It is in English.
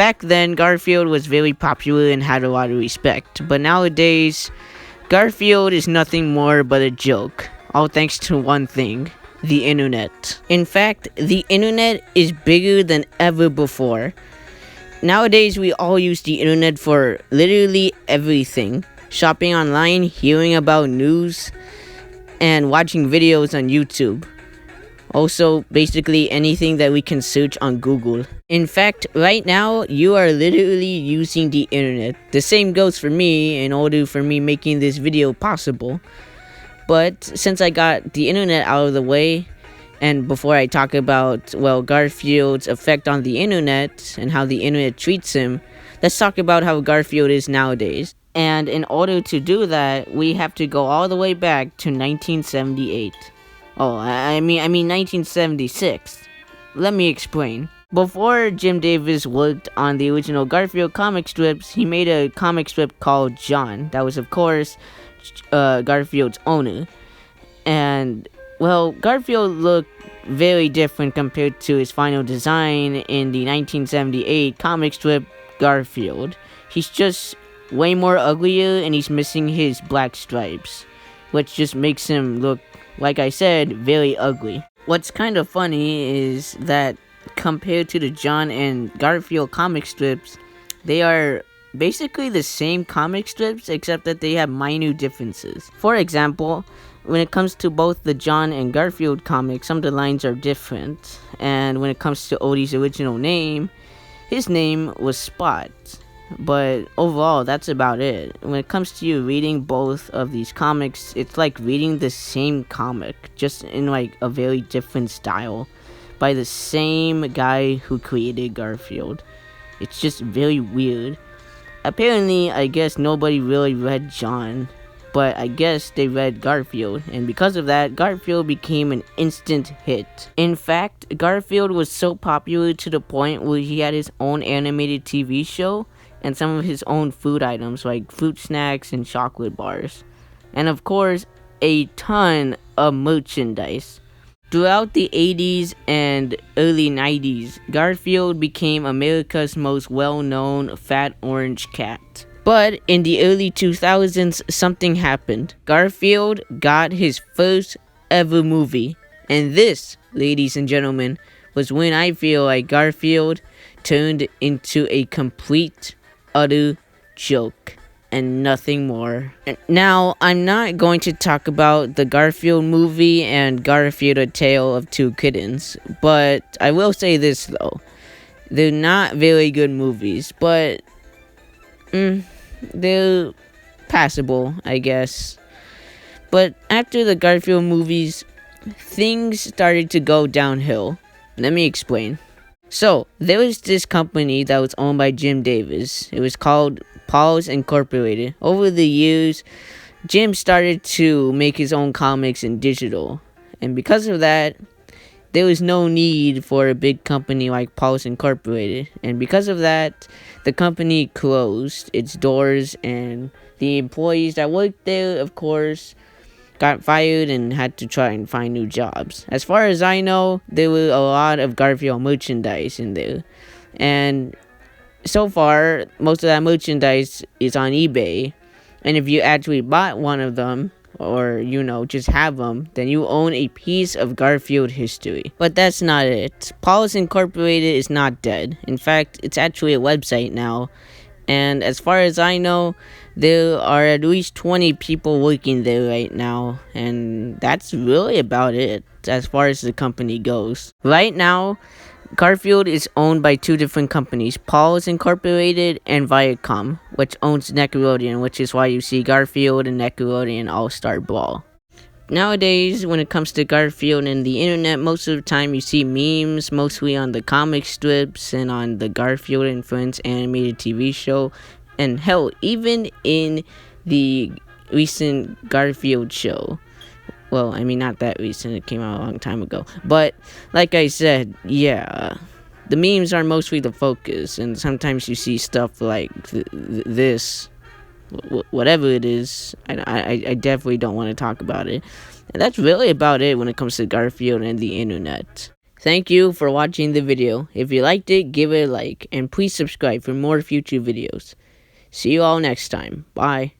Back then, Garfield was very popular and had a lot of respect, but nowadays, Garfield is nothing more but a joke, all thanks to one thing: the internet. In fact, the internet is bigger than ever before. Nowadays, we all use the internet for literally everything: shopping online, hearing about news, and watching videos on YouTube. Also, basically anything that we can search on Google. In fact, right now, you are literally using the internet. The same goes for me in order for me making this video possible. But since I got the internet out of the way, and before I talk about, well, Garfield's effect on the internet and how the internet treats him, let's talk about how Garfield is nowadays. And in order to do that, we have to go all the way back to 1978. Oh, I mean 1976. Let me explain. Before Jim Davis worked on the original Garfield comic strips, he made a comic strip called John. That was, of course, Garfield's owner. And, well, Garfield looked very different compared to his final design in the 1978 comic strip Garfield. He's just way more uglier, and he's missing his black stripes, which just makes him look, like I said, very ugly. What's kind of funny is that compared to the John and Garfield comic strips, they are basically the same comic strips, except that they have minor differences. For example, when it comes to both the John and Garfield comics, some of the lines are different. And when it comes to Odie's original name, his name was Spot. But overall, that's about it. When it comes to you reading both of these comics, it's like reading the same comic, just in like a very different style, by the same guy who created Garfield. It's just very weird. Apparently, I guess nobody really read John, but I guess they read Garfield, and because of that, Garfield became an instant hit. In fact, Garfield was so popular to the point where he had his own animated TV show, and some of his own food items like fruit snacks and chocolate bars. And of course, a ton of merchandise. Throughout the 80s and early 90s, Garfield became America's most well-known fat orange cat. But in the early 2000s, something happened. Garfield got his first ever movie. And this, ladies and gentlemen, was when I feel like Garfield turned into a complete, utter joke and nothing more. Now, I'm not going to talk about the Garfield movie and Garfield: A Tale of Two Kittens, but I will say this though. They're not very good movies, but they're passable, I guess. But after the Garfield movies, things started to go downhill. Let me explain. So, there was this company that was owned by Jim Davis. It was called Paws Incorporated. Over the years, Jim started to make his own comics in digital. And because of that, there was no need for a big company like Paws Incorporated. And because of that, the company closed its doors, and the employees that worked there, of course, got fired and had to try and find new jobs. As far as I know, there were a lot of Garfield merchandise in there. And so far, most of that merchandise is on eBay. And if you actually bought one of them, or, just have them, then you own a piece of Garfield history. But that's not it. Paws Incorporated is not dead. In fact, it's actually a website now. And as far as I know, there are at least 20 people working there right now, and that's really about it as far as the company goes. Right now, Garfield is owned by two different companies, Paws Incorporated and Viacom, which owns Nickelodeon, which is why you see Garfield and Nickelodeon All-Star Brawl. Nowadays, when it comes to Garfield and the internet, most of the time you see memes, mostly on the comic strips and on the Garfield and Friends animated TV show. And hell, even in the recent Garfield show. Well, I mean, not that recent, it came out a long time ago. But, like I said, yeah, the memes are mostly the focus. And sometimes you see stuff like this, whatever it is. I definitely don't want to talk about it. And that's really about it when it comes to Garfield and the internet. Thank you for watching the video. If you liked it, give it a like, and please subscribe for more future videos. See you all next time. Bye.